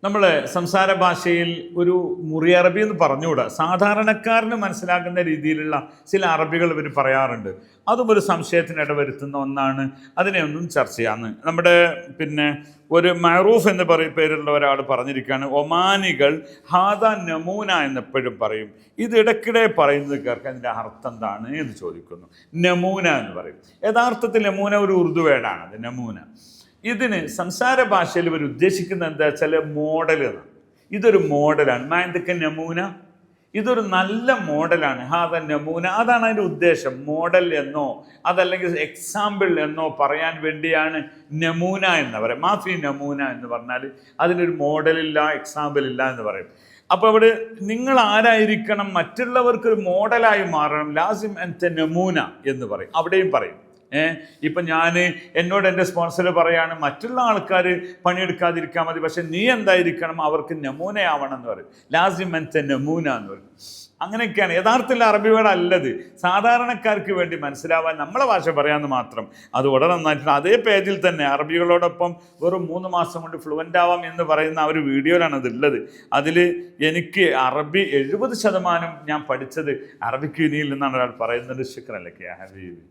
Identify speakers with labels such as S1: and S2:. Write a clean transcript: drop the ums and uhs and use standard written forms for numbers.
S1: നമ്മളെ സംസാര ഭാഷയിൽ ഒരു മുറി അറബി എന്ന് പറഞ്ഞുകൂടാ. സാധാരണക്കാരന് മനസ്സിലാക്കുന്ന രീതിയിലുള്ള ചില അറബികൾ ഇവർ പറയാറുണ്ട്. അതും ഒരു സംശയത്തിന് ഇടവരുത്തുന്ന ഒന്നാണ്. അതിനെ ഒന്നും ചർച്ച ചെയ്യാമെന്ന് നമ്മുടെ ഒരു മഅറൂഫ് എന്ന് പേരുള്ള ഒരാൾ പറഞ്ഞിരിക്കുകയാണ്, ഒമാനികൾ ഹാദ നമൂന എന്നെപ്പോഴും പറയും. ഇത് ഇടയ്ക്കിടെ പറയുന്നത് കേൾക്കാൻ അതിൻ്റെ അർത്ഥം എന്താണ് എന്ന് ചോദിക്കുന്നു. നമൂന എന്ന് പറയും. യഥാർത്ഥത്തിൽ നമൂന ഒരു ഉറുദു വേർഡാണ്. അത് നമൂന. ഇതിന് സംസാര ഭാഷയിൽ ഇവർ ഉദ്ദേശിക്കുന്നത് എന്താ വെച്ചാൽ മോഡൽ എന്നാണ്. ഇതൊരു മോഡലാണ്. മാന്തൊക്കെ നമൂന, ഇതൊരു നല്ല മോഡലാണ്. ഹാദ നമൂന, അതാണ് അതിൻ്റെ ഉദ്ദേശം. മോഡൽ എന്നോ അതല്ലെങ്കിൽ എക്സാമ്പിൾ എന്നോ പറയാൻ വേണ്ടിയാണ് നമൂന എന്ന് പറയും. മാഫി നമൂന എന്ന് പറഞ്ഞാൽ അതിനൊരു മോഡലില്ല, എക്സാമ്പിൾ ഇല്ല എന്ന് പറയും. അപ്പോൾ അവിടെ നിങ്ങൾ ആരായിരിക്കണം, മറ്റുള്ളവർക്കൊരു മോഡലായി മാറണം. ലാസിം അൻത നമൂന എന്ന് പറയും. അവിടെയും പറയും. ഇപ്പം എന്നോട് എൻ്റെ സ്പോൺസർ പറയാണ്, മറ്റുള്ള ആൾക്കാർ പണിയെടുക്കാതിരിക്കാൻ മതി, പക്ഷെ നീ എന്തായിരിക്കണം, അവർക്ക് നമൂനയാവണം എന്ന് പറയും. ലാസിം അൻത നമൂന എന്ന് പറയും. അങ്ങനെയൊക്കെയാണ് യഥാർത്ഥത്തിൽ അറബി വേർഡ് അല്ലത്. സാധാരണക്കാർക്ക് വേണ്ടി മനസ്സിലാവാൻ നമ്മളെ ഭാഷ പറയാമെന്ന് മാത്രം. അത് വളരെ നന്നായിട്ടുണ്ട്. അതേ പേജിൽ തന്നെ അറബികളോടൊപ്പം വെറും 3 മാസം കൊണ്ട് ഫ്ലുവൻ്റ് ആവാം എന്ന് പറയുന്ന ആ ഒരു വീഡിയോയിലാണ് അതുള്ളത്. അതിൽ എനിക്ക് അറബി 70% ഞാൻ പഠിച്ചത് അറബിക് യൂണിയിൽ നിന്നാണ് ഒരാൾ പറയുന്നത്. ശുക്രൻ ലക്ക് യാ ഹബീബി.